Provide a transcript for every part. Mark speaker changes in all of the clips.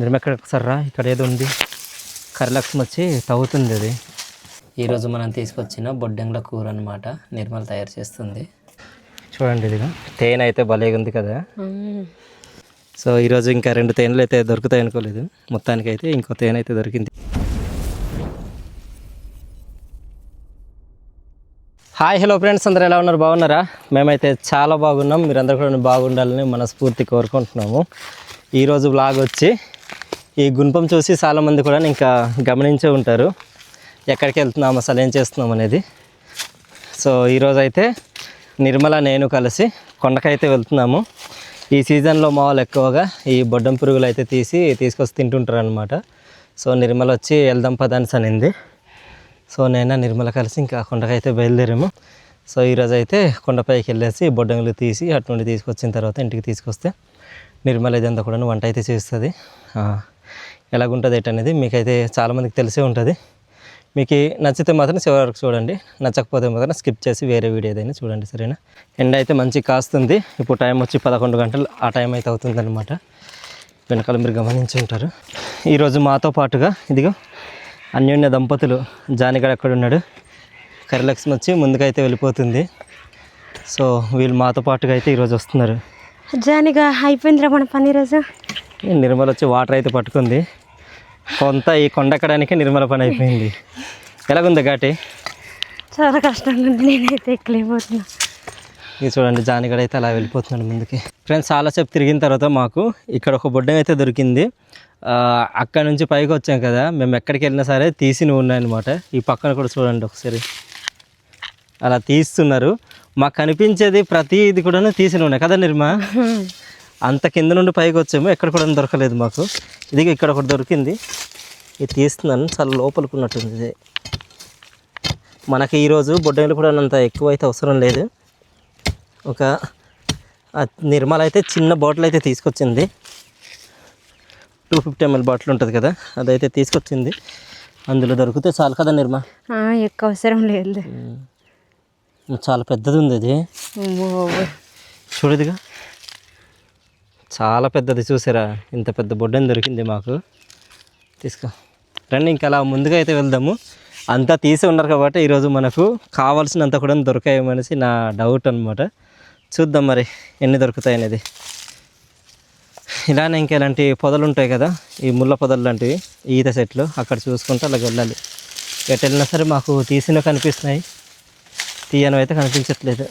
Speaker 1: నిర్మ ఒకసారి రా, ఇక్కడ ఏదో ఉంది. కర్రలక్ష్మి వచ్చి తవ్వుతుంది అది. ఈరోజు మనం తీసుకొచ్చిన బొడ్డెంగుల కూర అనమాట. నిర్మల తయారు చేస్తుంది. చూడండి ఇదిగా తేనె అయితే భలేగా ఉంది కదా. సో ఈరోజు ఇంకా 2 తేనెలు అయితే దొరుకుతాయి అనుకోలేదు. మొత్తానికి అయితే ఇంకో తేనె అయితే దొరికింది. హాయ్ హలో ఫ్రెండ్స్, అందరూ ఎలా ఉన్నారు? బాగున్నారా? మేమైతే చాలా బాగున్నాం. మీరందరూ కూడా బాగుండాలని మనస్ఫూర్తి కోరుకుంటున్నాము. ఈరోజు వ్లాగ్ వచ్చి ఈ గుణపం చూసి చాలామంది కూడా ఇంకా గమనించే ఉంటారు ఎక్కడికి వెళ్తున్నాం, అసలు ఏం చేస్తున్నాం అనేది. సో ఈరోజు అయితే నిర్మల నేను కలిసి కొండకైతే వెళ్తున్నాము. ఈ సీజన్లో మా వాళ్ళు ఎక్కువగా ఈ బొడ్డం పురుగులు అయితే తీసుకొచ్చి తింటుంటారు అనమాట. సో నిర్మల వచ్చి వెళ్దాం పదాన్స్ అనింది. సో నేను నిర్మల కలిసి ఇంకా కొండకైతే బయలుదేరాము. సో ఈరోజు అయితే కొండపైకి వెళ్ళేసి బొడ్డంగులు తీసి అటు నుండి తీసుకొచ్చిన తర్వాత ఇంటికి తీసుకొస్తే నిర్మల ఇదంతా కూడా వంట అయితే చేస్తుంది. ఎలాగుంటుంది ఏంటనేది మీకైతే చాలామందికి తెలిసే ఉంటుంది. మీకు నచ్చితే మాత్రం చివరి వరకు చూడండి, నచ్చకపోతే మాత్రం స్కిప్ చేసి వేరే వీడియో ఏదైనా చూడండి, సరేనా? ఎండ అయితే మంచి కాస్తుంది. ఇప్పుడు టైం వచ్చి 11 గంటలు ఆ టైం అయితే అవుతుందన్నమాట. వెనకాల మీరు గమనించి ఉంటారు. ఈరోజు మాతో పాటుగా ఇదిగో అన్యోన్య దంపతులు జానిగడ అక్కడ ఉన్నాడు. కరిలక్ష్మి వచ్చి ముందుకైతే వెళ్ళిపోతుంది. సో వీళ్ళు మాతో పాటుగా అయితే ఈరోజు వస్తున్నారు.
Speaker 2: జానిగా అయిపోయిందిరా మన పని ఈరోజు.
Speaker 1: నిర్మల వచ్చి వాటర్ అయితే పట్టుకుంది. కొంత ఈ కొండ ఎక్కడానికి నిర్మల పని అయిపోయింది. ఎలాగుంది ఘాటి?
Speaker 2: చాలా కష్టంగా ఉంది, నేనైతే ఎక్కలేకపోతున్నా.
Speaker 1: ఇది చూడండి, జానిగడ అయితే అలా వెళ్ళిపోతున్నాడు ముందుకి. ఫ్రెండ్స్ చాలాసేపు తిరిగిన తర్వాత మాకు ఇక్కడ ఒక బొడ్డం అయితే దొరికింది. అక్కడ నుంచి పైకి వచ్చాం కదా, మేము ఎక్కడికి వెళ్ళినా సరే తీసినవి ఉన్నాయన్నమాట. ఈ పక్కన కూడా చూడండి ఒకసారి, అలా తీస్తున్నారు. మాకు కనిపించేది ప్రతి ఇది కూడా తీసిన ఉన్నాయి కదా నిర్మా. అంత కింద నుండి పైకి వచ్చాము, ఎక్కడ కూడా దొరకలేదు మాకు. ఇది ఇక్కడ ఒకటి దొరికింది, ఇది తీస్తున్నాను. చాలా లోపలికి ఉన్నట్టుంది ఇది. మనకి ఈరోజు బొడ్డలు కూడా అంత ఎక్కువ అయితే అవసరం లేదు. ఒక నిర్మల అయితే చిన్న బాటిల్ అయితే తీసుకొచ్చింది. 250 ml బాటిల్ ఉంటుంది కదా, అదైతే తీసుకొచ్చింది. అందులో దొరికితే చాలు కదా నిర్మా.
Speaker 2: ఎక్కువ అవసరం లేదు.
Speaker 1: చాలా పెద్దది ఉంది అది, చూడదుగా చాలా పెద్దది. చూసారా, ఇంత పెద్ద బొడ్డని దొరికింది మాకు. తీసుకో రండి, ఇంకా అలా ముందుగా అయితే వెళ్దాము. అంతా తీసి ఉన్నారు కాబట్టి ఈరోజు మనకు కావాల్సినంత కూడా దొరకాయేమనేసి నా డౌట్ అనమాట. చూద్దాం మరి ఎన్ని దొరుకుతాయి అనేది. ఇలానే ఇంకెలాంటి పొదలు ఉంటాయి కదా, ఈ ముళ్ళ పొదలు లాంటివి, ఈత చెట్లు, అక్కడ చూసుకుంటూ అలాగ వెళ్ళాలి. ఎటు వెళ్ళినా సరే మాకు తీసినవి కనిపిస్తున్నాయి, తీయనవి అయితే కనిపించట్లేదు.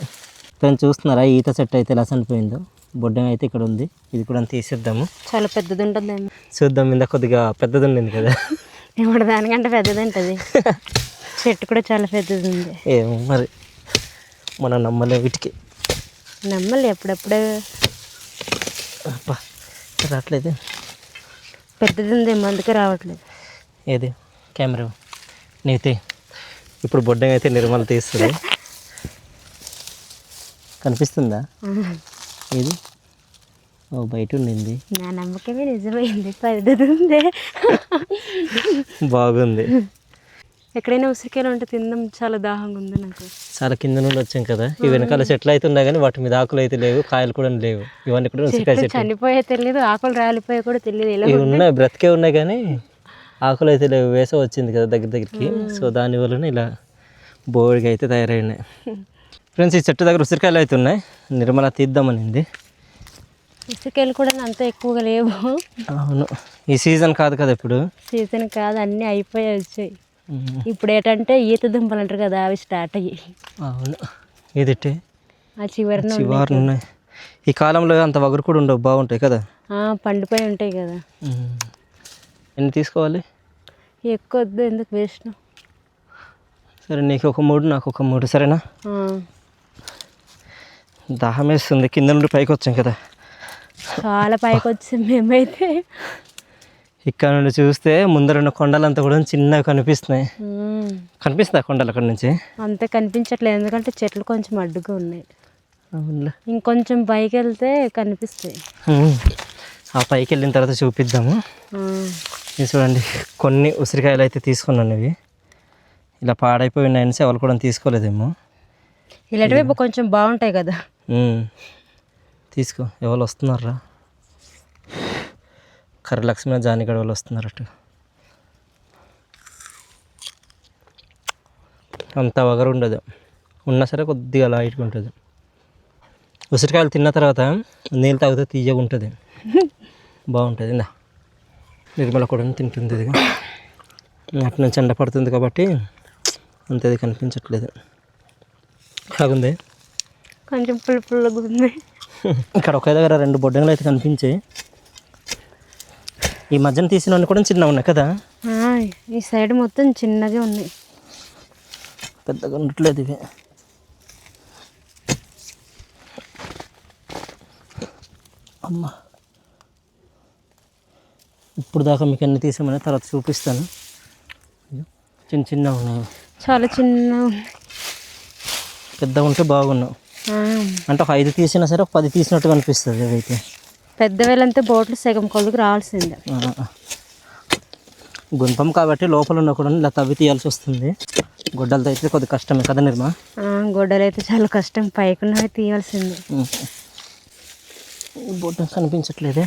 Speaker 1: కానీ చూస్తున్నారా, ఈత చెట్టు అయితే ఎలా చనిపోయిందో. బొడ్డం అయితే ఇక్కడ ఉంది, ఇది కూడా తీసేద్దాము.
Speaker 2: చాలా పెద్దది ఉంటుందేమో,
Speaker 1: చూద్దాం. ఇందా కొద్దిగా పెద్దది ఉండింది కదా,
Speaker 2: ఇప్పుడు దానికంటే పెద్దది ఉంటుంది. చెట్టు కూడా చాలా పెద్దది ఉంది.
Speaker 1: ఏమో మరి, మనం నమ్మలే వీటికి.
Speaker 2: నమ్మలే, ఎప్పుడప్పుడే
Speaker 1: రావట్లేదు.
Speaker 2: పెద్దది ఉందేమో అందుకే రావట్లేదు.
Speaker 1: ఏది కెమెరా నీతే. ఇప్పుడు బొడ్డం అయితే నిర్మల తీస్తుంది. కనిపిస్తుందా? ఇది బయట ఉండింది.
Speaker 2: నా నమ్మకమే నిజమైంది, పెద్దది ఉంది.
Speaker 1: బాగుంది.
Speaker 2: ఎక్కడైనా ఉసిరికాయలు ఉంటే తిందాం, చాలా దాహంగా ఉంది నాకు.
Speaker 1: చాలా కింద నుండి వచ్చాం కదా, ఈ వెనకాల చెట్లు అయితే ఉన్నాయి కానీ వాటి మీద ఆకులు అయితే లేవు, కాయలు కూడా లేవు. ఇవన్నీ కూడా ఉసిరికాయ చెట్లు.
Speaker 2: చనిపోయే తెలియదు, ఆకులు రాలిపోయే కూడా తెలియదు.
Speaker 1: ఇవి ఉన్నాయి, బ్రతికే ఉన్నాయి కానీ ఆకులు అయితే లేవు. వేసవి వచ్చింది కదా దగ్గరికి, సో దానివల్ల ఇలా బోడిగా అయితే తయారైనాయి. ఫ్రెండ్స్ ఈ చెట్టు దగ్గర ఉసిరికాయలు అయితే ఉన్నాయి. నిర్మల తీద్దామనింది.
Speaker 2: ఉసిరికాయలు కూడా అంత ఎక్కువగా లేవు.
Speaker 1: అవును, ఈ సీజన్ కాదు కదా, ఇప్పుడు
Speaker 2: సీజన్ కాదు, అన్నీ అయిపోయి వచ్చాయి. ఇప్పుడు ఏంటంటే ఈత దుంపలు అంటారు కదా, అవి స్టార్ట్ అయ్యాయి.
Speaker 1: అవును, ఇదిట్టే
Speaker 2: ఆ చివరిన
Speaker 1: ఉన్నాయి. ఈ కాలంలో అంత వగరు కూడా ఉండవు, బాగుంటాయి కదా,
Speaker 2: పండిపోయి ఉంటాయి కదా.
Speaker 1: ఎన్ని తీసుకోవాలి?
Speaker 2: ఎక్కువ వద్దు, ఎందుకు వేస్ట్.
Speaker 1: సరే, నీకు ఒక 3 నాకు ఒక 3, సరేనా? దాహం వేస్తుంది, కింద నుండి పైకి వచ్చాం కదా.
Speaker 2: చాలా పైకి వచ్చాం మేమైతే.
Speaker 1: ఇక్కడ నుండి చూస్తే ముందరున్న కొండలంతా కూడా చిన్నగా కనిపిస్తున్నాయి. కనిపిస్తుంది ఆ కొండలు అక్కడ నుంచి?
Speaker 2: అంతే కనిపించట్లేదు, ఎందుకంటే చెట్లు కొంచెం అడ్డుగా ఉన్నాయి.
Speaker 1: అవునులే,
Speaker 2: ఇంకొంచెం పైకి వెళ్తే కనిపిస్తాయి.
Speaker 1: ఆ పైకి వెళ్ళిన తర్వాత చూపిద్దాము. ఇది చూడండి, కొన్ని ఉసిరికాయలు అయితే తీసుకున్నాను. ఇవి ఇలా పాడైపోయి ఉన్నాయని ఎవరు కూడా తీసుకోలేదేమో.
Speaker 2: ఇలాంటివి కొంచెం బాగుంటాయి కదా.
Speaker 1: తీసుకో, ఎవరు వస్తున్నారా? కర్రలక్ష్మి జానిగడ వాళ్ళు వస్తున్నారు అటు. అంత వగరు ఉండదు, ఉన్నా సరే కొద్దిగా లైట్గా ఉంటుంది. ఉసిరికాయలు తిన్న తర్వాత నీళ్ళు తాగితే తీయగా ఉంటుంది, బాగుంటుంది. ఇందా నిర్మల కూడా తింటుంది. ఇది అటు నుంచి ఎండ పడుతుంది కాబట్టి అంతది కనిపించట్లేదు. బాగుంది,
Speaker 2: కొంచెం పుల్లగా ఉంది.
Speaker 1: ఇక్కడ ఒకే దగ్గర 2 బొడ్డంగులు అయితే కనిపించాయి. ఈ మధ్యన తీసినవన్నీ కూడా చిన్నగా ఉన్నాయి కదా.
Speaker 2: ఈ సైడ్ మొత్తం చిన్నగా ఉన్నాయి,
Speaker 1: పెద్దగా ఉండట్లేదు ఇవి. అమ్మా ఇప్పుడు దాకా మీకు ఎన్ని తీసామని తర్వాత చూపిస్తాను. చిన్న చిన్నగా ఉన్నాయి,
Speaker 2: చాలా చిన్న
Speaker 1: పెద్దగా ఉంటే బాగున్నావు. అంటే ఒక 5 తీసినా సరే ఒక 10 తీసినట్టు కనిపిస్తుంది. అవైతే
Speaker 2: పెద్ద వేలంతా బోట్లు సగం కొలుకు రావాల్సిందే.
Speaker 1: గుంపం కాబట్టి లోపల ఉన్న కూడా ఇలా తవ్వి తీయాల్సి వస్తుంది. గొడ్డలతో అయితే కొద్దిగా కష్టమే కదా నిర్మా.
Speaker 2: గొడ్డలు అయితే చాలా కష్టం, పైకున్నవి తీయాల్సిందే.
Speaker 1: బొడ్డ కనిపించట్లేదే,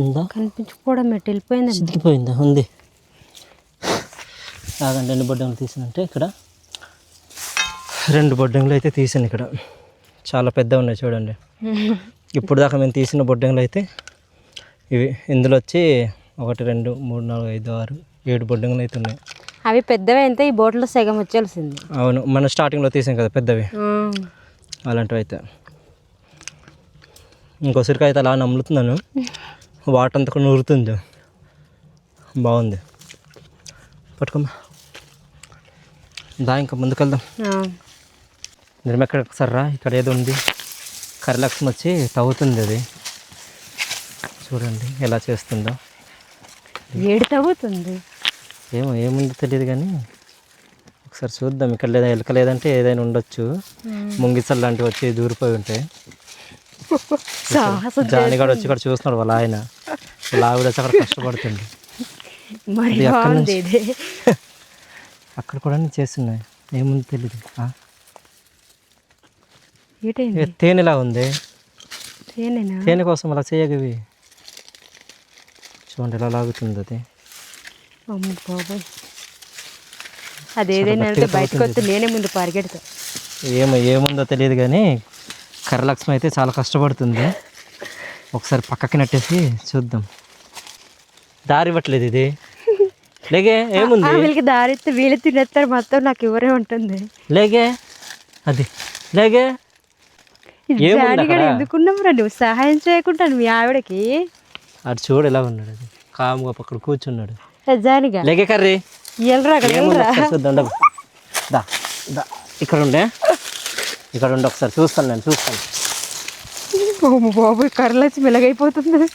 Speaker 1: ఉందా?
Speaker 2: కనిపించకపోవడం ఎటు వెళ్ళిపోయింది,
Speaker 1: సిద్ధిపోయిందా? ఉంది. కాదండి, 2 బొడ్డంగులు తీసానంటే ఇక్కడ 2 బొడ్డంగులు అయితే తీసాను. ఇక్కడ చాలా పెద్ద ఉన్నాయి చూడండి. ఇప్పుడు దాకా మేము తీసిన బొడ్డంగులు అయితే ఇవి. ఇందులో వచ్చి 1 2 3 4 5 6 7 బొడ్డంగులు అయితే ఉన్నాయి.
Speaker 2: అవి పెద్దవి అయితే ఈ బోట్లో సగం వచ్చేసింది.
Speaker 1: అవును, మనం స్టార్టింగ్లో తీసాం కదా పెద్దవి, అలాంటివి అయితే. ఇంకోసరికి అయితే అలా నమ్ములుతున్నాను, వాటర్ అంతా కూడా నూరుతుంది. బాగుంది, పట్టుకోమ్మా. దా ఇంకా ముందుకెళ్దాం. నిర్మ ఎక్కడ ఒకసారి రా, ఇక్కడ ఏదో ఉంది. కర్రలక్ష్మి వచ్చి తవ్వుతుంది, అది చూడండి ఎలా చేస్తుందో.
Speaker 2: ఏడు తవ్వుతుంది,
Speaker 1: ఏమో ఏముందో తెలియదు కానీ ఒకసారి చూద్దాం. ఇక్కడ లేదా ఎలక లేదంటే ఏదైనా ఉండొచ్చు. ముంగిసలు లాంటివి వచ్చి దూరిపోయి ఉంటాయి. జానిగాడు వచ్చి ఇక్కడ చూస్తున్నాడు వాళ్ళ ఆయన, వాళ్ళ ఆవిడ వచ్చి అక్కడ కష్టపడుతుంది. అక్కడ కూడా చేస్తున్నాయి, ఏముంది తెలీదు. తేనెలా ఉంది, తేనె కోసం అలా చేయగవి. చూడండి ఎలా లాగుతుంది అది.
Speaker 2: అదేదైనా బయటకు వస్తే నేనే ముందు పరిగెడతా.
Speaker 1: ఏముందో తెలియదు కానీ కర్రలక్ష్మి అయితే చాలా కష్టపడుతుంది. ఒకసారి పక్కకి నెట్టేసి చూద్దాం. దారి ఇవ్వట్లేదు ఇది. లేగే ఏముంది,
Speaker 2: వీళ్ళకి దారి ఇస్తే వీళ్ళు తినేస్తారు మొత్తం, నాకు ఎవరే ఉంటుంది.
Speaker 1: లేగే అది లేగే.
Speaker 2: ఎందుకున్నావు నువ్వు సహాయం చేయకుండా మీ ఆవిడకి?
Speaker 1: అటు చూడు ఎలా ఉన్నాడు, అది కాముగా పక్కన కూర్చున్నాడు.
Speaker 2: జానిగా
Speaker 1: లేగే కర్రీ
Speaker 2: చూద్దాం.
Speaker 1: దా దా ఇక్కడ ఉండే ఒకసారి చూస్తాను, నేను చూస్తాను.
Speaker 2: బాబు కర్రలు వచ్చి మెలగైపోతుంది.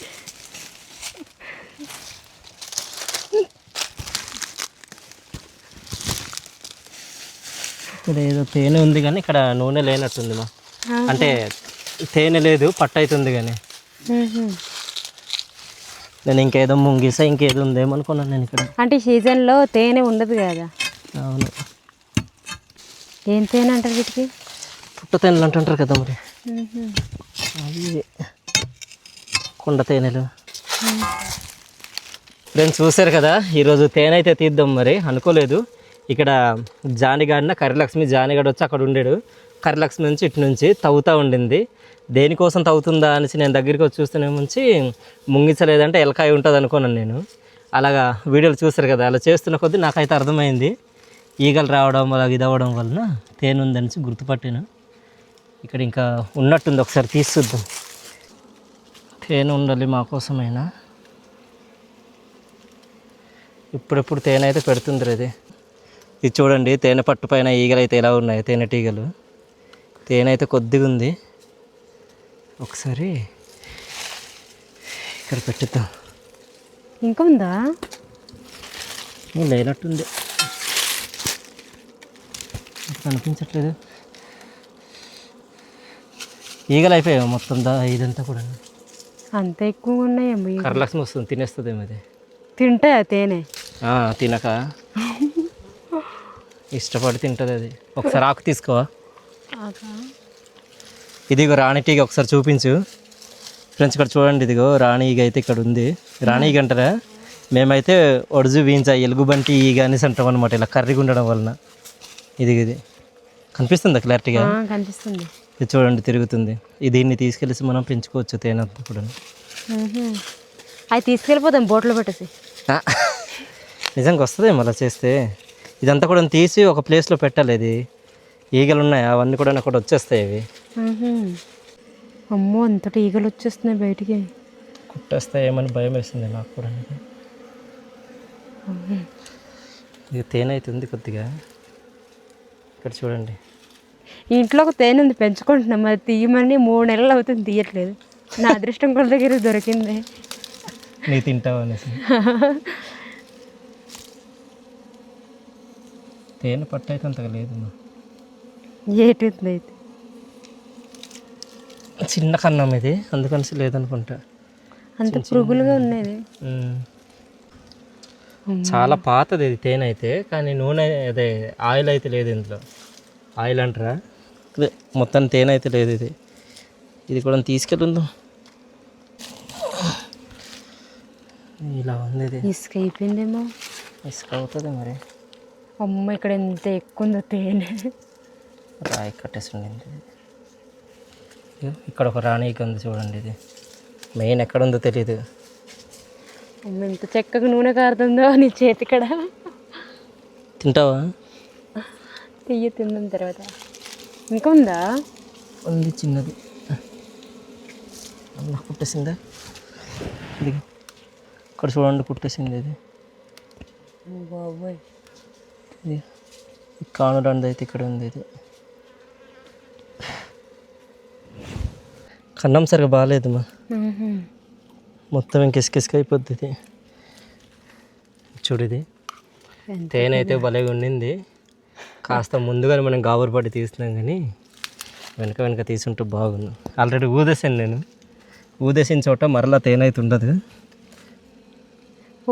Speaker 1: ఇక్కడ ఏదో తేనె ఉంది కానీ ఇక్కడ నూనె లేనట్టుంది. మా అంటే తేనె లేదు, పట్టు అవుతుంది కానీ. నేను ఇంకేదో ముంగిసా ఇంకేదో ఉందేమో అనుకున్నాను నేను ఇక్కడ.
Speaker 2: అంటే సీజన్లో తేనె ఉండదు కదా.
Speaker 1: అవును,
Speaker 2: ఏం తేనె అంటారు వీటికి?
Speaker 1: పుట్ట తేనెలు అంటుంటారు కదా మరి, అవి కుండ తేనెలు. ఫ్రెండ్స్ చూసారు కదా, ఈరోజు తేనె అయితే తీద్దాం మరి అనుకోలేదు. ఇక్కడ జానిగాడిన కర్రలక్ష్మి, జానిగాడు వచ్చి అక్కడ ఉండాడు. కర్రలక్ష్మి నుంచి ఇటు నుంచి తవ్వుతూ ఉండింది. దేనికోసం తవ్వుతుందా అనేసి నేను దగ్గరికి వచ్చి చూస్తేనేముంచి ముంగించలేదంటే ఎలకాయ ఉంటుంది అనుకున్నాను నేను. అలాగా వీడియోలు చూస్తారు కదా, అలా చేస్తున్న కొద్దీ నాకైతే అర్థమైంది. ఈగలు రావడం అలా ఇది అవ్వడం వలన తేనె ఉందనేసి గుర్తుపట్టాను. ఇక్కడ ఇంకా ఉన్నట్టుంది, ఒకసారి తీసి చూద్దాం. తేనె ఉండాలి మా కోసమైనా. ఇప్పుడెప్పుడు తేనె అయితే పెడుతుంది అది. ఇది చూడండి, తేనె పట్టు పైన ఈగలు అయితే ఎలా ఉన్నాయి, తేనెటీగలు. తేనె అయితే కొద్దిగా ఉంది. ఒకసారి ఇక్కడ పెట్టుద్దాం.
Speaker 2: ఇంకా ఉందా?
Speaker 1: లేనట్టుంది, కనిపించట్లేదు. ఈగలు అయిపోయావు మొత్తం ఇదంతా కూడా.
Speaker 2: అంత ఎక్కువ ఉన్నాయేమో.
Speaker 1: కర్రలక్ష్మి వస్తుంది, తినేస్తుందేమో అది.
Speaker 2: తింటాయా తేనె?
Speaker 1: తినక ఇష్టపడి తింటుంది అది. ఒకసారి ఆకు తీసుకోవా? ఇదిగో రాణిటీగ, ఒకసారి చూపించు. ఫ్రెండ్స్ ఇక్కడ చూడండి, ఇదిగో రాణి ఈగ అయితే ఇక్కడ ఉంది. రాణి ఈగ అంటారా, మేమైతే ఒడుజు వీంచా ఎలుగుబంటి ఈగ అనేసి అంటాం అనమాట, ఇలా కర్రీగా ఉండడం వలన. ఇది కనిపిస్తుందా క్లారిటీగా?
Speaker 2: కనిపిస్తుంది.
Speaker 1: ఇది చూడండి తిరుగుతుంది. దీన్ని తీసుకెళ్ళేసి మనం పెంచుకోవచ్చు తేనంతా కూడా.
Speaker 2: అవి తీసుకెళ్ళిపోతాం బోట్లో పెట్టేసి.
Speaker 1: నిజంగా వస్తుందేమో అలా చేస్తే. ఇదంతా కూడా తీసి ఒక ప్లేస్లో పెట్టాలి. ఇది ఈగలు ఉన్నాయి అవన్నీ కూడా అక్కడ వచ్చేస్తాయి అవి.
Speaker 2: అమ్మో అంతటి ఈగలు వచ్చేస్తున్నాయి బయటికి.
Speaker 1: కుట్టేస్తాయేమని భయం వేస్తుంది నాకు కూడా. ఇది తేనె అయితే ఉంది కొద్దిగా. ఇక్కడ చూడండి,
Speaker 2: ఇంట్లో ఒక తేనె ఉంది పెంచుకుంటున్నాం, అది తీయమని 3 నెలలు అవుతుంది తీయట్లేదు. నా అదృష్టం కొల దగ్గర దొరికింది.
Speaker 1: నీ తింటావు అనేసి. తేనె పట్టు అయితే అంతగా లేదు.
Speaker 2: ఏటుంది అయితే
Speaker 1: చిన్న కన్నం ఇది, అందుకని లేదనుకుంటా.
Speaker 2: అంత పురుగులుగా ఉన్నాయి.
Speaker 1: చాలా పాతది ఇది తేనె అయితే, కానీ నూనె అదే ఆయిల్ అయితే లేదు ఇందులో. ఆయిల్ అంటారా, అదే మొత్తం తేనె అయితే లేదు. ఇది కూడా తీసుకెళ్ళుందాం. ఇలా ఉంది. ఇది
Speaker 2: ఇసుక అయిపోయిందేమో.
Speaker 1: ఇసుక అవుతుంది మరి.
Speaker 2: అమ్మ ఇక్కడ ఎంత ఎక్కువ ఉందో తేనె.
Speaker 1: రాయి కట్టేసి ఉండింది. ఇక్కడ ఒక రాణికి ఉంది చూడండి. ఇది మెయిన్ ఎక్కడ ఉందో తెలీదు.
Speaker 2: అమ్మ ఎంత చక్కగా నూనె కారుతుందో నీ చేతి కడ.
Speaker 1: తింటావా?
Speaker 2: తిన్న తర్వాత ఇంకా ఉందా?
Speaker 1: ఉంది చిన్నది. అలా కుట్టేసిందా? ఇది ఇక్కడ చూడండి కుట్టేసింది. ఇది
Speaker 2: బాబోయ్,
Speaker 1: ఇది కానుడంది అయితే ఇక్కడ ఉంది. ఇది కన్నం సరిగా బాగాలేదు మా, మొత్తం ఇంకెసుకెసుక అయిపోద్ది. ఇది చూడు, ఇది తేనె అయితే భలేగా ఉండింది. కాస్త ముందుగానే మనం గాబరు పట్టి తీస్తున్నాం, కానీ వెనక తీసుంటూ బాగుంది. ఆల్రెడీ ఊదేసాను నేను. ఊదేసిన చోట మరలా తేనె అయితే ఉండదు.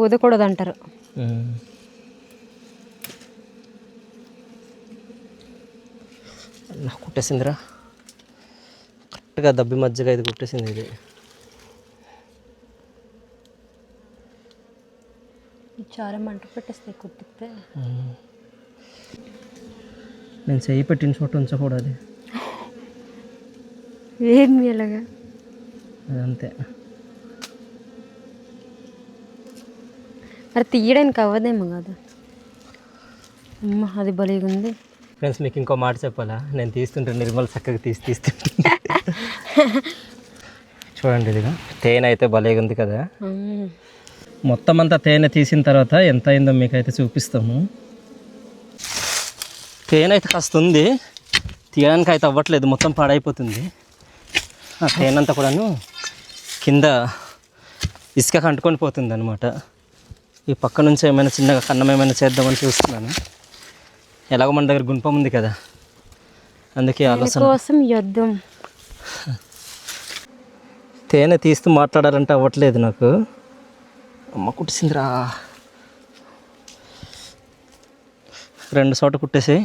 Speaker 2: ఊదకూడదు అంటారు.
Speaker 1: కుట్టేసిందిరా కరెక్ట్గా దబ్బి మధ్యగా ఇది కుట్టేసింది. ఇది
Speaker 2: చాలా మంట పెట్టేస్తాయి కుట్టితే.
Speaker 1: నేను చెయ్యి పెట్టిన చోట ఉంచకూడదు.
Speaker 2: ఏమి అలాగా?
Speaker 1: అదంతే.
Speaker 2: మరి తీయడానికి అవ్వదేమో కదా. అమ్మ అది భలేగా ఉంది.
Speaker 1: ఫ్రెండ్స్ మీకు ఇంకో మాట చెప్పాలా, నేను తీస్తుంటే నిర్మల్ చక్కగా తీస్తుంటే చూడండి. ఇదిగా తేనె అయితే భలేగా ఉంది కదా. మొత్తం అంతా తేనె తీసిన తర్వాత ఎంత అయిందో మీకైతే చూపిస్తాము. తేనె అయితే కాస్త ఉంది, తీయడానికి అయితే అవ్వట్లేదు, మొత్తం పాడైపోతుంది. ఆ తేనె అంతా కూడాను కింద ఇసుక అంటుకొని పోతుంది అనమాట. ఈ పక్క నుంచి ఏమైనా చిన్నగా కన్నం ఏమైనా చేద్దామని చూస్తున్నాను. ఎలాగో మన దగ్గర గుణపం ఉంది కదా, అందుకే ఆలోచన
Speaker 2: కోసం యుద్ధం.
Speaker 1: తేనె తీస్తూ మాట్లాడాలంటే అవ్వట్లేదు నాకు. అమ్మ కుట్టేసిందిరా. 2 చోట కుట్టేసాయి.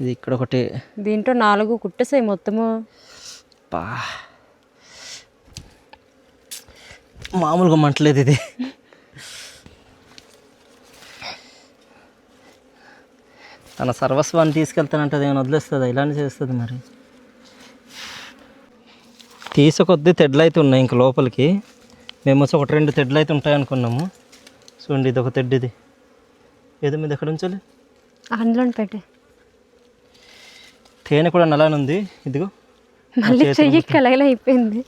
Speaker 1: ఇది ఇక్కడ ఒకటి,
Speaker 2: దీంట్లో 4 కుట్టేసాయి మొత్తము.
Speaker 1: పా మామూలుగా మంటలేదు ఇది. తన సర్వస్వాన్ని తీసుకెళ్తానంటే ఏమైనా వదిలేస్తుంది, ఇలానే చేస్తుంది. మరి కొద్దీ తెడ్లు అయితే ఉన్నాయి ఇంక లోపలికి. మేము వచ్చి 1-2 తెడ్లు అయితే ఉంటాయి అనుకున్నాము. చూడండి, ఇది ఒక తెడ్డు. ఇది ఏదో మీద ఎక్కడ ఉంచాలి,
Speaker 2: అందులో పెట్టే.
Speaker 1: తేనె కూడా నలానే ఉంది. ఇదిగో
Speaker 2: మళ్ళీ చెయ్యి కలగల అయిపోయింది.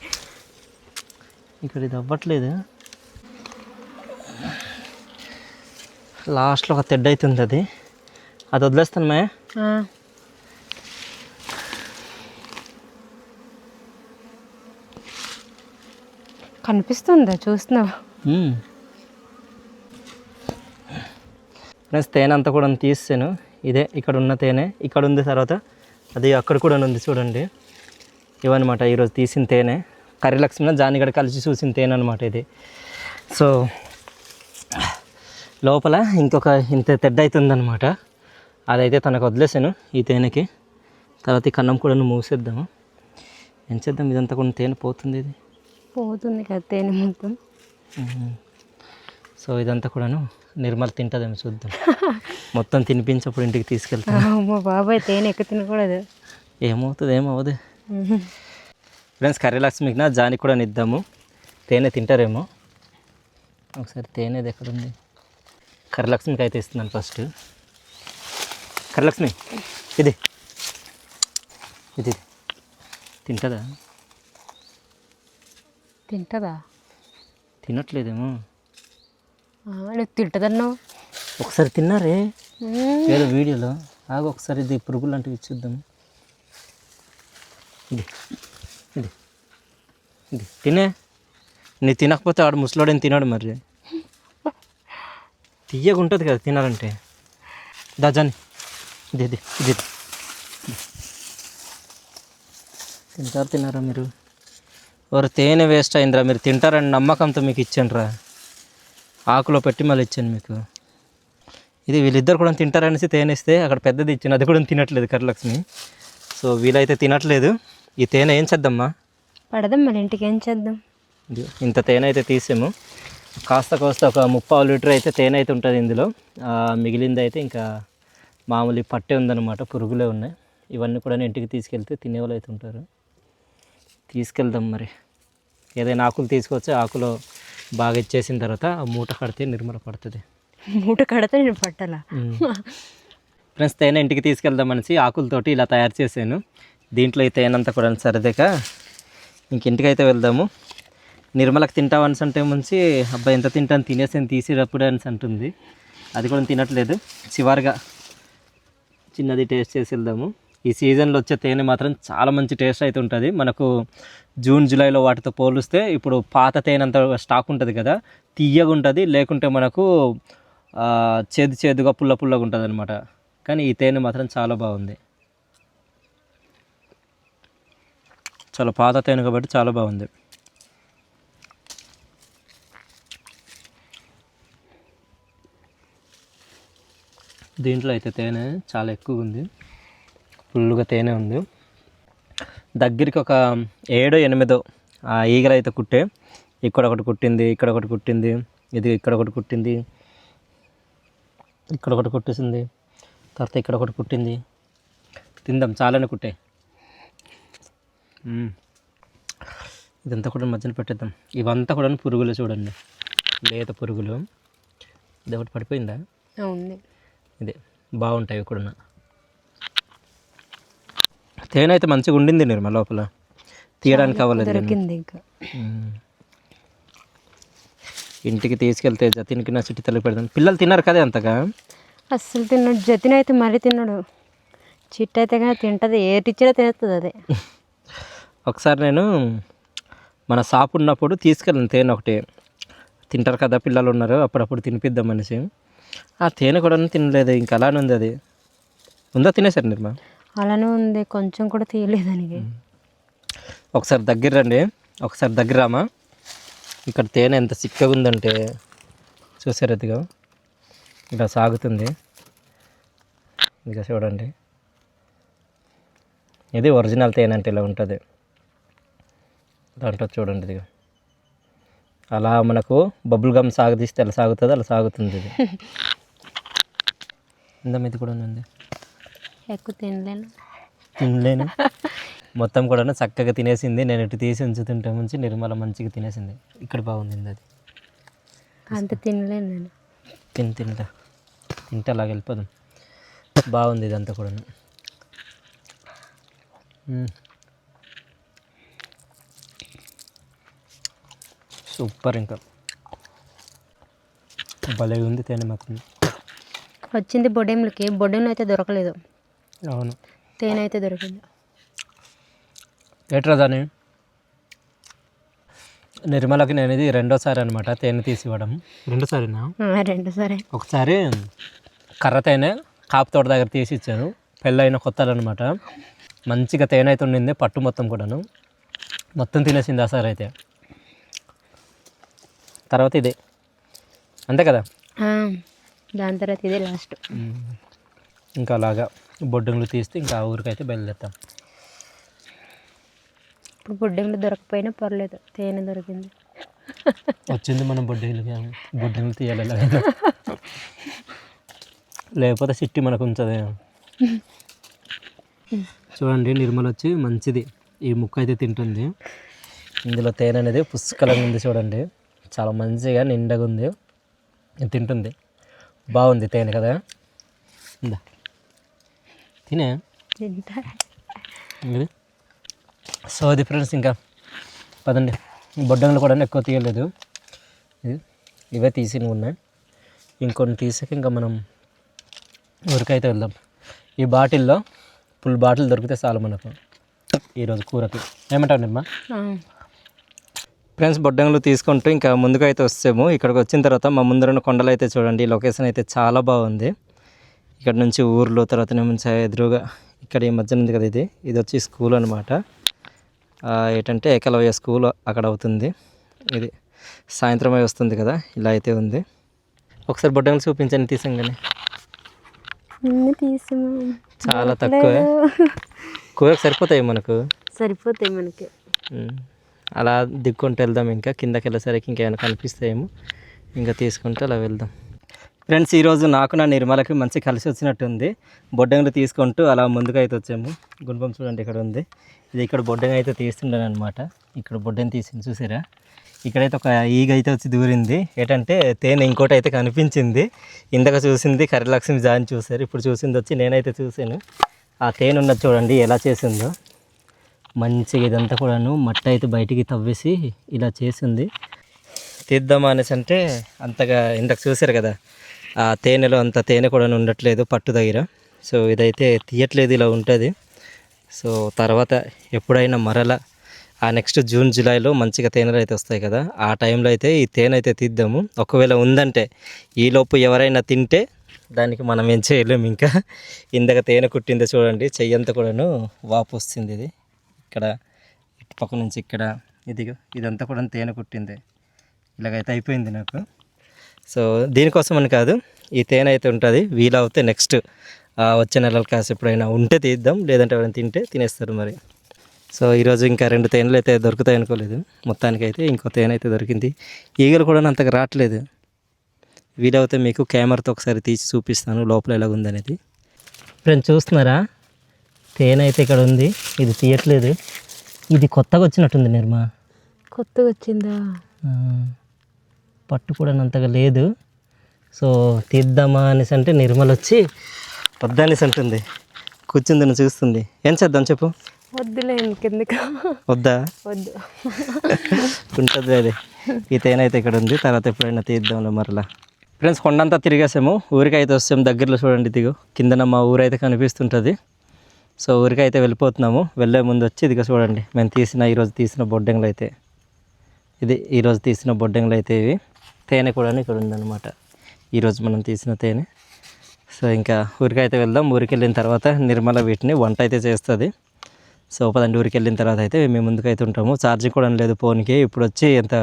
Speaker 1: ఇక్కడ ఇది అవ్వట్లేదు. లాస్ట్లో ఒక తెడ్డు అవుతుంది, అది వదిలేస్తాను మే.
Speaker 2: కనిపిస్తుందా? చూస్తున్నావా?
Speaker 1: ఫ్రెండ్స్ తేనె అంతా కూడా తీసాను. ఇదే ఇక్కడ ఉన్న తేనె ఇక్కడ ఉంది, తర్వాత అది అక్కడ కూడా ఉంది చూడండి. ఇవన్నమాట ఈరోజు తీసిన తేనె. కర్రీలక్ష్మి జానిగడ కలిసి చూసిన తేనె అనమాట ఇది. సో లోపల ఇంకొక ఇంత తెడ్డ అవుతుందన్నమాట. అదైతే తనకు వదిలేసాను ఈ తేనెకి. తర్వాత ఈ కన్నం కూడా మూసేద్దాము. ఏం చేద్దాం, ఇదంతా కూడా తేనె పోతుంది. ఇది
Speaker 2: పోతుంది కదా తేనె మొత్తం.
Speaker 1: సో ఇదంతా కూడాను నిర్మల తింటుందేమో చూద్దాం. మొత్తం తినిపించప్పుడు ఇంటికి తీసుకెళ్తాం.
Speaker 2: మా బాబాయ్ తేనె ఎక్కువ తినకూడదు.
Speaker 1: ఏమవుతుంది ఏమవుదు. ఫ్రెండ్స్ కర్రీలక్ష్మికి నా జానికి కూడా ఇద్దాము. తేనె తింటారేమో. ఒకసారి తేనెది ఎక్కడుంది? కర్రీలక్ష్మికి అయితే ఇస్తున్నాను ఫస్ట్. కర్రీలక్ష్మి ఇది ఇది తింటుందా?
Speaker 2: తింటదా?
Speaker 1: తినట్లేదేమో.
Speaker 2: నువ్వు తింటదన్నావు.
Speaker 1: ఒకసారి తిన్నారే ఏదో వీడియోలో. ఆగు ఒకసారి ఇది పురుగులు లాంటివి ఇచ్చేద్దాము. ఇది ఇది ఇది తినే. నీ తినకపోతే ఆడు ముసలోడేం తినాడు మరి. తీయగా ఉంటుంది కదా తినాలంటే. దాజాని ఇది ఇది ఇది తింటారు. తిన్నారా మీరు? ఎవరు తేనె వేస్ట్ అయిందిరా, మీరు తింటారని నమ్మకంతో మీకు ఇచ్చానురా. ఆకులో పెట్టి మళ్ళీ ఇచ్చాను మీకు. ఇది వీళ్ళిద్దరు కూడా తింటారనేసి తేనె ఇస్తే అక్కడ పెద్దది ఇచ్చాను, అది కూడా తినట్లేదు కర్రీలక్ష్మి. సో వీలైతే తినట్లేదు. ఈ తేనె ఏం చేద్దామా?
Speaker 2: పడదాం మన ఇంటికి. ఏం చేద్దాం?
Speaker 1: ఇంత తేనె అయితే తీసాము. కాస్త కోస్త ఒక 30 లీటర్ అయితే తేనె అయితే ఉంటుంది ఇందులో. మిగిలింది అయితే ఇంకా మామూలు పట్టే ఉందన్నమాట, పురుగులే ఉన్నాయి. ఇవన్నీ కూడా ఇంటికి తీసుకెళ్తే తినేవాళ్ళు అయితే ఉంటారు. తీసుకెళ్దాం మరి. ఏదైనా ఆకులు తీసుకొచ్చి ఆకులో బాగా ఇచ్చేసిన తర్వాత ఆ మూట కడితే నిర్మల పడుతుంది.
Speaker 2: మూట కడితే నేను పట్టాలా?
Speaker 1: ఫ్రెండ్స్ తేనె ఇంటికి తీసుకెళ్దాం అనేసి ఆకులతోటి ఇలా తయారు చేశాను. దీంట్లో ఈ తేనె అంతా కూడా సరదాక ఇంక ఇంటికైతే వెళ్దాము. నిర్మలకు తింటావనిసి అంటే ముంచి అబ్బాయి ఎంత తింటాను తినేసాను తీసేటప్పుడు అనేసి అంటుంది. అది కూడా తినట్లేదు. చివరిగా చిన్నది టేస్ట్ చేసి వెళ్దాము. ఈ సీజన్లో వచ్చే తేనె మాత్రం చాలా మంచి టేస్ట్ అయితే ఉంటుంది. మనకు జూన్ జూలైలో వాటితో పోలిస్తే ఇప్పుడు పాత తేనె అంత స్టాక్ ఉంటుంది కదా, తీయగా ఉంటుంది. లేకుంటే మనకు చేదుగా పుల్లగా ఉంటుంది అనమాట. కానీ ఈ తేనె మాత్రం చాలా బాగుంది. చాలా పాత తేనె కాబట్టి చాలా బాగుంది. దీంట్లో అయితే తేనె చాలా ఎక్కువగా ఉంది. ఫుల్గా తేనె ఉంది. దగ్గరికి ఒక 7-8 ఈగలు అయితే కుట్టే. ఇక్కడ ఒకటి కుట్టింది, ఇక్కడ ఒకటి కుట్టింది, ఇది ఇక్కడ ఒకటి కుట్టింది, ఇక్కడ ఒకటి కుట్టేసింది, తర్వాత ఇక్కడ ఒకటి కుట్టింది. తిందాం చాలానే కుట్టే. ఇదంతా కూడా మధ్యలో పెట్టేద్దాం. ఇవంతా కూడా పురుగులు చూడండి, లేత పురుగులు. ఇది ఒకటి పడిపోయిందా?
Speaker 2: ఉంది.
Speaker 1: ఇదే బాగుంటాయి కూడా. తేనె అయితే మంచిగా ఉండింది నిర్మల, లోపల తీయడానికి అవ్వలేదు.
Speaker 2: దొరికింది ఇంకా.
Speaker 1: ఇంటికి తీసుకెళ్తే జతిన్కి నా చిట్టి తల్లి పెడతాను. పిల్లలు తిన్నారు కదా అంతగా?
Speaker 2: అస్సలు తిన్నాడు. జతిన్ అయితే మరీ తిన్నాడు. చిట్టు అయితే కానీ తింటుంది, ఏ టీచర్ తినేస్తుంది అదే.
Speaker 1: ఒకసారి నేను మన షాప్ ఉన్నప్పుడు తీసుకెళ్ళాను తేనె ఒకటి. తింటారు కదా పిల్లలు ఉన్నారు, అప్పుడప్పుడు తినిపిద్దాం అనేసి. ఆ తేనె కూడా తినలేదు, ఇంకా అలానే ఉంది. అది ఉందా? తినేసారు నిర్మా?
Speaker 2: అలానే ఉంది, కొంచెం కూడా తీయలేదు దానికి.
Speaker 1: ఒకసారి దగ్గర రండి, ఒకసారి దగ్గర రామా. ఇక్కడ తేనె ఎంత చిక్కగా ఉందంటే చూసారు, అదిగా ఇలా సాగుతుంది. ఇక చూడండి, ఇది ఒరిజినల్ తేనె అంటే ఇలా ఉంటుంది. దాంట్లో చూడండి ఇదిగా అలా మనకు బబుల్ గమ్ సాగదీస్తే అలా సాగుతుంది, అలా సాగుతుంది ఇది. ఇందా ఇది కూడా ఉంది.
Speaker 2: ఎక్కువ
Speaker 1: తినలేను మొత్తం కూడా చక్కగా తినేసింది. నేను ఇటు తీసి ఉంచుతుంటే ముంచి నిర్మల మంచిగా తినేసింది. ఇక్కడ బాగుంది అది.
Speaker 2: అంత తినలేను నేను.
Speaker 1: తింటే అలాగ వెళ్ళిపోదాం. బాగుంది ఇదంతా కూడా. సూపర్. ఇంకా భలే ఉంది తేనె మాత్రం.
Speaker 2: వచ్చింది బొడెంలకి, బొడెంలు అయితే దొరకలేదు.
Speaker 1: అవును,
Speaker 2: తేనె అయితే దొరికింది.
Speaker 1: ఏట్రా దాని నిర్మలకి నేను ఇది 2వ సారి అనమాట తేనె తీసి ఇవ్వడం. 2సారినా?
Speaker 2: 2సారి.
Speaker 1: ఒకసారి కర్ర తేనె కాపు తోట దగ్గర తీసి ఇచ్చాను, పెళ్ళైన కొత్తలు అనమాట. మంచిగా తేనె అయితే ఉండింది, పట్టు మొత్తం కూడాను మొత్తం తినేసింది ఆ సారి అయితే. తర్వాత ఇదే, అంతే కదా?
Speaker 2: దాని తర్వాత ఇదే లాస్ట్. ఇంకా
Speaker 1: అలాగా బొడ్డుంగులు తీస్తే ఇంకా ఆ ఊరికైతే బయలుదేరుతాం.
Speaker 2: ఇప్పుడు బొడ్డెంలు దొరకపోయినా పర్లేదు, తేనె దొరికింది.
Speaker 1: వచ్చింది మనం బొడ్డెంలు తీయాలి ఎలాగైనా. లేకపోతే సిట్టి మనకు ఉంచదే. చూడండి నిర్మల వచ్చి మంచిది ఈ ముక్క అయితే తింటుంది. ఇందులో తేనె అనేది పుష్కలంగా ఉంది చూడండి, చాలా మంచిగా నిండగా ఉంది, తింటుంది. బాగుంది తేనె కదా, ఇందా తినే. సో అది ఫ్రెండ్స్, ఇంకా పదండి. బొడ్డంగులు కూడా ఎక్కువ తీయలేదు, ఇవే తీసి ఉన్నాయి. ఇంకొన్ని తీసాక ఇంకా మనం ఊరికైతే వెళ్దాం. ఈ బాటిల్లో ఫుల్ బాటిల్ దొరికితే చాలు మనకు ఈరోజు కూరకి. ఏమంటావు నిర్మా? ఫ్రెండ్స్ బొడ్డంగులు తీసుకుంటూ ఇంకా ముందుకు అయితే వస్తాము. ఇక్కడికి వచ్చిన తర్వాత మా ముందరున్న కొండలు అయితే చూడండి, లొకేషన్ అయితే చాలా బాగుంది. ఇక్కడ నుంచి ఊర్లో తర్వాత నుంచి ఎదురుగా ఇక్కడ ఈ మధ్యన ఉంది కదా, ఇది వచ్చి స్కూల్ అనమాట. ఏంటంటే ఏకలవ్య స్కూల్ అక్కడ అవుతుంది. ఇది సాయంత్రం అయి వస్తుంది కదా, ఇలా అయితే ఉంది. ఒకసారి బొడ్డంగులు చూపించండి తీసాం కానీ. చాలా తక్కువ, కూరకు సరిపోతాయి మనకు,
Speaker 2: సరిపోతాయి మనకి.
Speaker 1: అలా దిక్కుంటూ వెళ్దాం. ఇంకా కిందకి వెళ్ళేసరికి ఇంకేమైనా కనిపిస్తాయేమో, ఇంకా తీసుకుంటూ అలా వెళ్దాం. ఫ్రెండ్స్ ఈరోజు నాకు నా నిర్మలకి మంచి కలిసి వచ్చినట్టుంది. బొడ్డంగులు తీసుకుంటూ అలా ముందుకు అయితే వచ్చాము. గుణపం చూడండి ఇక్కడ ఉంది, ఇది ఇక్కడ బొడ్డంగా అయితే తీస్తుండను అనమాట. ఇక్కడ బొడ్డని తీసింది చూసారా. ఇక్కడైతే ఒక ఈగ అయితే వచ్చి దూరింది. ఏంటంటే తేనె ఇంకోటి అయితే కనిపించింది. ఇందాక చూసింది కరిలక్ష్మి జాని చూసారు, ఇప్పుడు చూసింది వచ్చి నేనైతే చూశాను. ఆ తేనె ఉన్నది చూడండి ఎలా చేసిందో, మంచిగా ఇదంతా కూడాను మట్టి అయితే బయటికి తవ్వేసి ఇలా చేసింది. తీద్దామా అనేసి అంటే అంతగా ఇందాక చూసారు కదా, ఆ తేనెలో అంత తేనె కూడా ఉండట్లేదు పట్టు దగ్గర. సో ఇదైతే తీయట్లేదు, ఇలా ఉంటుంది. సో తర్వాత ఎప్పుడైనా మరలా ఆ నెక్స్ట్ జూన్ జూలైలో మంచిగా తేనెలు అయితే వస్తాయి కదా, ఆ టైంలో అయితే ఈ తేనె అయితే తీద్దాము. ఒకవేళ ఉందంటే ఈలోపు ఎవరైనా తింటే దానికి మనం ఏం చేయలేము. ఇంకా ఇందాక తేనె కుట్టింది చూడండి, చెయ్యంతా కూడాను వాపు వస్తుంది. ఇది ఇక్కడ ఇటు పక్క నుంచి ఇక్కడ ఇదంతా కూడా తేనె కుట్టింది. ఇలాగైతే అయిపోయింది నాకు. సో దీనికోసం అని కాదు, ఈ తేనె అయితే ఉంటుంది. వీలవుతే నెక్స్ట్ వచ్చే నెలల కాసి ఎప్పుడైనా ఉంటే తీద్దాం, లేదంటే ఎవరైనా తింటే తినేస్తారు మరి. సో ఈరోజు ఇంకా 2 తేనెలు అయితే దొరుకుతాయి అనుకోలేదు, మొత్తానికి అయితే ఇంకో తేనె అయితే దొరికింది. ఈగలు కూడా అంతగా రావట్లేదు. వీలవుతే మీకు కెమెరాతో ఒకసారి తీసి చూపిస్తాను లోపల ఎలాగుందనేది. ఫ్రెండ్స్ చూస్తున్నారా, తేనె అయితే ఇక్కడ ఉంది, ఇది తీయట్లేదు. ఇది కొత్తగా వచ్చినట్టుంది నిర్మా.
Speaker 2: కొత్తగా వచ్చిందా?
Speaker 1: పట్టు కూడా అంతగా లేదు. సో తీద్దామా అనేసి అంటే నిర్మల వచ్చి వద్దనేసి అంటుంది, కూర్చుందని చూస్తుంది. ఏం చేద్దాం చెప్పు?
Speaker 2: వద్దులే, కిందకి
Speaker 1: వద్దా?
Speaker 2: వద్దు
Speaker 1: ఉంటుంది అది. ఈ తేనె అయితే ఇక్కడ ఉంది, తర్వాత ఎప్పుడైనా తీద్దాంలో మరలా. ఫ్రెండ్స్ కొండంతా తిరిగేసాము, ఊరికైతే వస్తాము. దగ్గరలో చూడండి దిగు కిందన మా ఊరైతే కనిపిస్తుంటుంది. సో ఊరికైతే వెళ్ళిపోతున్నాము. వెళ్ళే ముందు వచ్చి ఇదిగా చూడండి, మేము ఈరోజు తీసిన బొడ్డంగులు అయితే ఈరోజు తీసిన బొడ్డంగులు అయితే ఇవి. తేనె కూడా ఇక్కడ ఉందన్నమాట, ఈరోజు మనం తీసిన తేనె. సో ఇంకా ఊరికైతే వెళ్దాం. ఊరికి వెళ్ళిన తర్వాత నిర్మల వీటిని వంట అయితే చేస్తుంది. సో పదండి, ఊరికి వెళ్ళిన తర్వాత అయితే మేము ముందుకైతే ఉంటాము. ఛార్జింగ్ కూడా లేదు ఫోన్కి. ఇప్పుడు వచ్చి ఎంత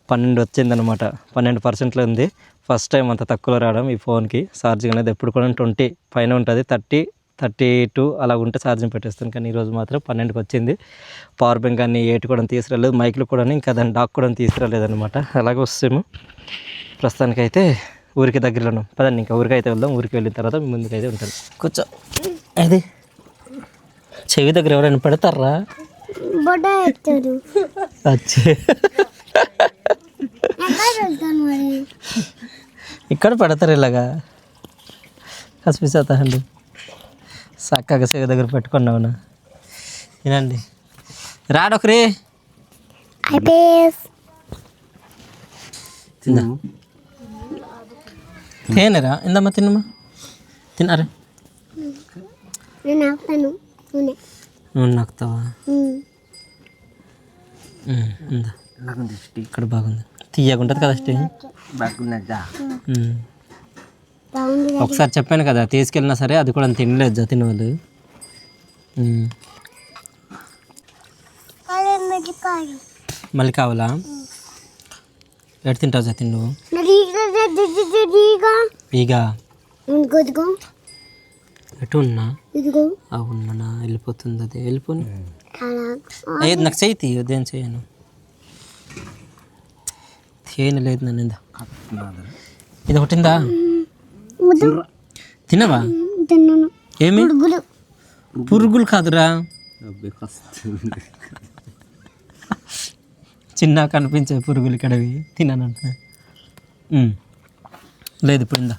Speaker 1: 12 వచ్చిందనమాట, 12% ఉంది. ఫస్ట్ టైం అంత తక్కువలో రావడం ఈ ఫోన్కి. ఛార్జింగ్ అనేది ఎప్పుడు కూడా 20 పైన ఉంటుంది, 30-32 అలా ఉంటే ఛార్జింగ్ పెట్టేస్తాను. కానీ ఈరోజు మాత్రం 12కి వచ్చింది. పవర్ బ్యాంక్ కానీ ఏటి కూడా తీసుకురాలేదు, మైక్లు కూడా ఇంకా దాని డాక్ కూడా తీసుకురాలేదనమాట. అలాగే వస్తాము. ప్రస్తుతానికైతే ఊరికి దగ్గరలో ఉన్నాం. పదండి ఇంకా ఊరికైతే వెళ్దాం. ఊరికి వెళ్ళిన తర్వాత ముందుకైతే ఉంటాను. కూర్చో. అది చెవి దగ్గర ఎవరైనా పెడతారా? ఇక్కడ పెడతారు ఇలాగా కసిపిసేస్తా అండి. చక్కగా చెవి దగ్గర పెట్టుకున్నావునా. వినండి, రాడొకరి తిందా తేనెరా, ఇందమ్మా తిన్నమ్మా, తిన్నారే. నువ్వు నాకుతావా? ఇక్కడ బాగుంది, తీయగుంటుంది కదా స్టే. ఒకసారి చెప్పాను కదా తీసుకెళ్ళినా సరే అది కూడా తినలేదు జతిన వాళ్ళు. మళ్ళీ కావాలా? ఎటు తింటావు జతిన్ నువ్వు? ఈగా ఎటు ఉన్నా? అవునా, వెళ్ళిపోతుంది అది. వెళ్ళిపోని అయ్యేది నాకు చేయి తీయ ఉదయం చేయను తేనె లేదు నన్ను ఇది ఒకటిందా తినవా ఏమి పురుగులు కాదురా చిన్న కనిపించే పురుగులు ఇక్కడవి తిన్నానంట లేదు ఇప్పుడు ఇందా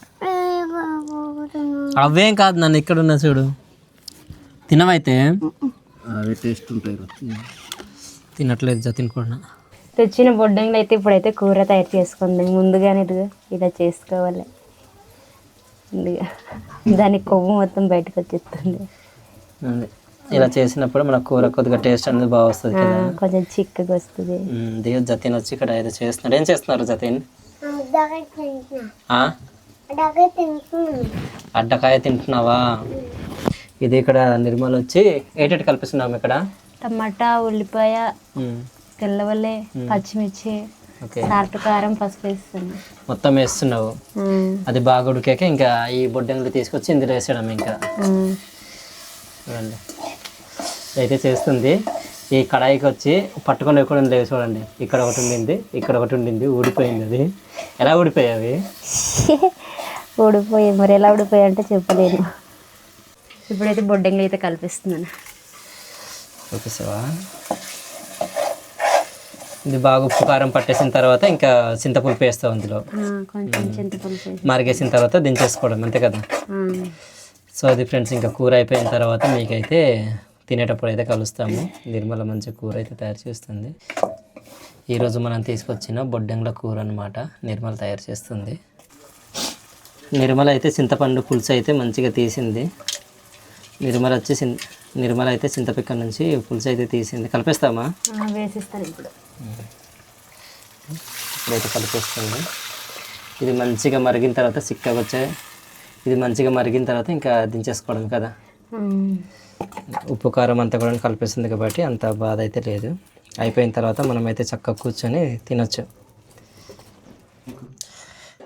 Speaker 1: అవేం కాదు నన్ను ఎక్కడున్నా చూడు తినవైతే
Speaker 3: అవి టేస్ట్ ఉంటాయి
Speaker 1: తినట్లేదు తినకుండా
Speaker 2: తెచ్చిన బొడ్డంగులు అయితే ఇప్పుడైతే కూర తయారు చేసుకుందాం ముందుగానే ఇలా చేసుకోవాలి ముందుగా దానికి కొవ్వు మొత్తం బయటకు వచ్చేస్తుంది
Speaker 1: ఇలా చేసినప్పుడు మన కూర కొద్దిగా టేస్ట్ అనేది బాగా వస్తుంది కదా
Speaker 2: కొంచెం చిక్కగా వస్తుంది
Speaker 1: దేవ్ జతీన్ వచ్చి ఇక్కడ ఏదో చేస్తున్నాడు ఏం చేస్తున్నారు జతీన్ అడ్డకాయ తింటున్నావా ఇది ఇక్కడ నిర్మల్ వచ్చి ఏటేటి కల్పిస్తున్నాము ఇక్కడ
Speaker 2: టమాటా ఉల్లిపాయ తెల్లవల్లే పచ్చిమిర్చి సాల్ట్ కారం పసుపు వేస్తున్నాం
Speaker 1: మొత్తం వేస్తున్నావు అది బాగా ఉడికాక ఇంకా ఈ బొడ్డంగులు తీసుకొచ్చి ఇందులో వేసాడు ఇంకా చూడండి అయితే చేస్తుంది ఈ కడాయికి వచ్చి పట్టుకొని ఎక్కడ లేదు చూడండి ఇక్కడ ఒకటి ఉండింది ఇక్కడ ఒకటి ఉండింది ఊడిపోయింది అది ఎలా ఊడిపోయావి
Speaker 2: ఊడిపోయి మరి ఎలా ఊడిపోయాయి అంటే చెప్పలేను ఇప్పుడైతే బొడ్డంగి అయితే కల్పిస్తున్నాను
Speaker 1: చూపిస్తావా ఇది బాగా ఉప్పు కారం పట్టేసిన తర్వాత ఇంకా చింతపులుపు వేస్తావు అందులో
Speaker 2: కొంచెం చింతపులుపు
Speaker 1: మరిగేసిన తర్వాత దించేసుకోవడం అంతే కదా సో అది ఫ్రెండ్స్ ఇంకా కూర అయిపోయిన తర్వాత మీకైతే తినేటప్పుడు అయితే కలుస్తాము నిర్మల మంచి కూర అయితే తయారు చేస్తుంది ఈరోజు మనం తీసుకొచ్చిన బొడ్డంగుల కూర అనమాట నిర్మల తయారు చేస్తుంది నిర్మల అయితే చింతపండు పులుసు అయితే మంచిగా తీసింది నిర్మల అయితే చింతపిక్క నుంచి పులుసు అయితే తీసింది కలిపేస్తామా
Speaker 2: వేసిస్తాను
Speaker 1: ఇప్పుడైతే కలిపేస్తుంది ఇది మంచిగా మరిగిన తర్వాత చిక్కగా వచ్చాయి ఇది మంచిగా మరిగిన తర్వాత ఇంకా దించేసుకోవడం కదా ఉప్పు కారం అంతా కూడా కలిపేస్తుంది కాబట్టి అంత బాధ అయితే లేదు అయిపోయిన తర్వాత మనమైతే చక్కగా కూర్చొని తినొచ్చు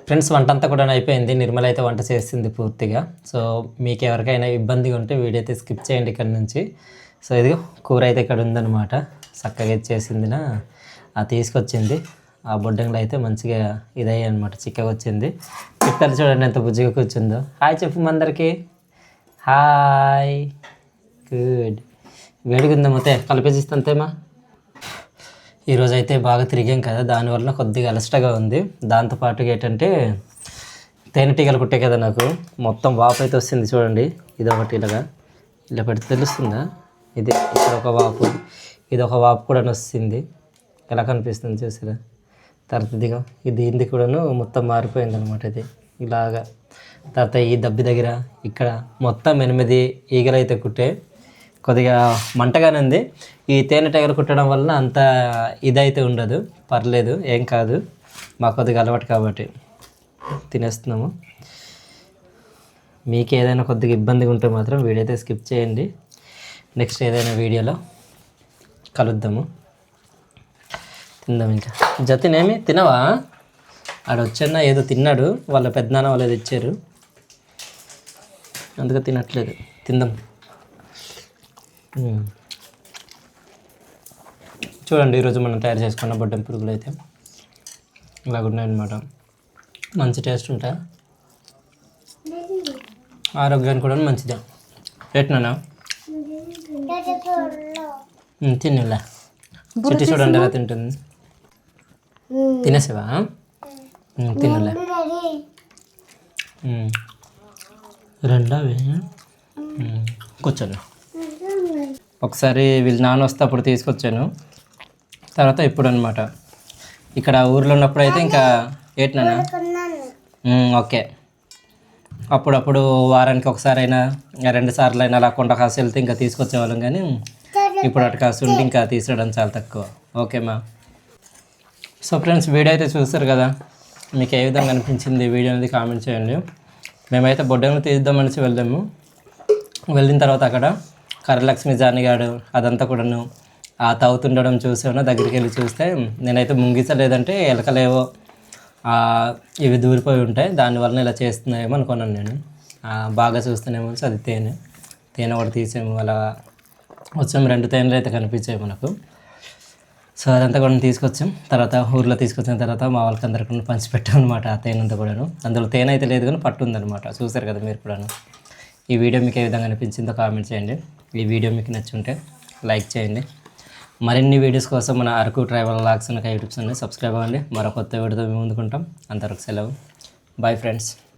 Speaker 1: ఫ్రెండ్స్ వంట అంతా కూడా అయిపోయింది నిర్మల అయితే వంట చేస్తుంది పూర్తిగా సో మీకు ఎవరికైనా ఇబ్బందిగా ఉంటే వీడియో అయితే స్కిప్ చేయండి ఇక్కడ నుంచి సో ఇది కూర అయితే ఇక్కడ ఉందన్నమాట చక్కగా చేసిందిన అది తీసుకొచ్చింది ఆ బొడ్డంగులు అయితే మంచిగా ఇదయ్యాయి అనమాట చిక్కగా వచ్చింది ఇక్కడ చూడండి ఎంత బుజ్జిగా కూర్చుందో హాయ్ చెప్పు అందరికీ హాయ్ గుడ్ వేడిగా ఉందా మొత్తం కలిపేసిస్తంతేమా ఈరోజు అయితే బాగా తిరిగాం కదా దానివల్ల కొద్దిగా అలసటగా ఉంది దాంతోపాటుగా ఏంటంటే తేనెటీగలు కుట్టే కదా నాకు మొత్తం వాపు అయితే వస్తుంది చూడండి ఇది ఒకటి ఇలా పెడితే తెలుస్తుందా ఇది ఇక్కడ ఒక వాపు ఇది ఒక వాపు కూడా వస్తుంది ఎలా కనిపిస్తుంది చూసిరా తర్వాత ఇదిగా ఇది కూడాను మొత్తం మారిపోయింది అనమాట ఇది ఇలాగా తర్వాత ఈ దబ్బి దగ్గర ఇక్కడ మొత్తం 8 ఈగలు అయితే కుట్టే కొద్దిగా మంటగానే ఉంది ఈ తేనెటీగలు కుట్టడం వలన అంత ఇదైతే ఉండదు పర్లేదు ఏం కాదు మాకు కొద్దిగా అలవాటు కాబట్టి తినేస్తున్నాము మీకు ఏదైనా కొద్దిగా ఇబ్బందిగా ఉంటే మాత్రం వీడియో అయితే స్కిప్ చేయండి నెక్స్ట్ ఏదైనా వీడియోలో కలుద్దాము తిందాం ఇంకా జతినేమి తినవా ఆడ వచ్చానా ఏదో తిన్నాడు వాళ్ళ పెద్దనాన్న వాళ్ళు ఏదో ఇచ్చారు అందుకే తినట్లేదు తిందాం చూడండి ఈరోజు మనం తయారు చేసుకున్న బొడ్డం పురుగులు అయితే ఇలాగ ఉన్నాయన్నమాట మంచి టేస్ట్ ఉంటాయి ఆరోగ్యానికి కూడా మంచిదే ఎట్నా తిన్నలే చెట్టు చూడండి ఎలా తింటుంది తినేసావా తినలే రెండవే కూర్చోను ఒకసారి వీళ్ళు నాన్న వస్తే అప్పుడు తీసుకొచ్చాను తర్వాత ఇప్పుడు అనమాట ఇక్కడ ఊర్లో ఉన్నప్పుడు అయితే ఇంకా ఏటినా ఓకే అప్పుడప్పుడు వారానికి ఒకసారి అయినా 2 సార్లు అయినా అలా కొండ కాసు వెళ్తే ఇంకా తీసుకొచ్చేవాళ్ళం కానీ ఇప్పుడు అటు కాసు ఉండి ఇంకా తీసుకురావడం చాలా తక్కువ ఓకేమా సో ఫ్రెండ్స్ వీడియో అయితే చూస్తారు కదా మీకు ఏ విధంగా అనిపించింది వీడియో అనేది కామెంట్ చేయండి మేమైతే బొడ్డెంగులు తీద్దామని వెళ్ళాము వెళ్ళిన తర్వాత అక్కడ కర్రలక్ష్మి జానిగాడు అదంతా కూడాను ఆ తాగుతుండడం చూసాను దగ్గరికి వెళ్ళి చూస్తే నేనైతే ముంగిసలేదంటే ఎలకలేవో ఇవి దూరిపోయి ఉంటాయి దానివల్ల ఇలా చేస్తున్నాయేమో అనుకున్నాను నేను బాగా చూస్తేనేమో అది తేనె ఒకటి తీసాము అలా వచ్చాం 2 తేనెలు అయితే కనిపించాయి మనకు. సో అదంతా కూడా తీసుకొచ్చాం. తర్వాత ఊర్లో తీసుకొచ్చిన తర్వాత మా వాళ్ళకి అందరికీ పంచిపెట్టాం అనమాట ఆ తేనె అంతా కూడాను. అందులో తేనె అయితే లేదు కానీ పట్టు ఉందన్నమాట. చూసారు కదా మీరు కూడాను. ఈ వీడియో మీకు ఏ విధంగా అనిపించిందో కామెంట్ చేయండి. ఈ వీడియో మీకు నచ్చుంటే లైక్ చేయండి. మరిన్ని వీడియోస్ కోసం మన Araku tribal vlogs YouTube channel subscribe అవ్వండి. మరో కొత్త వీడియోతో మేము ముందుకుంటాం. అంతవరకు సెలవు. Bye friends.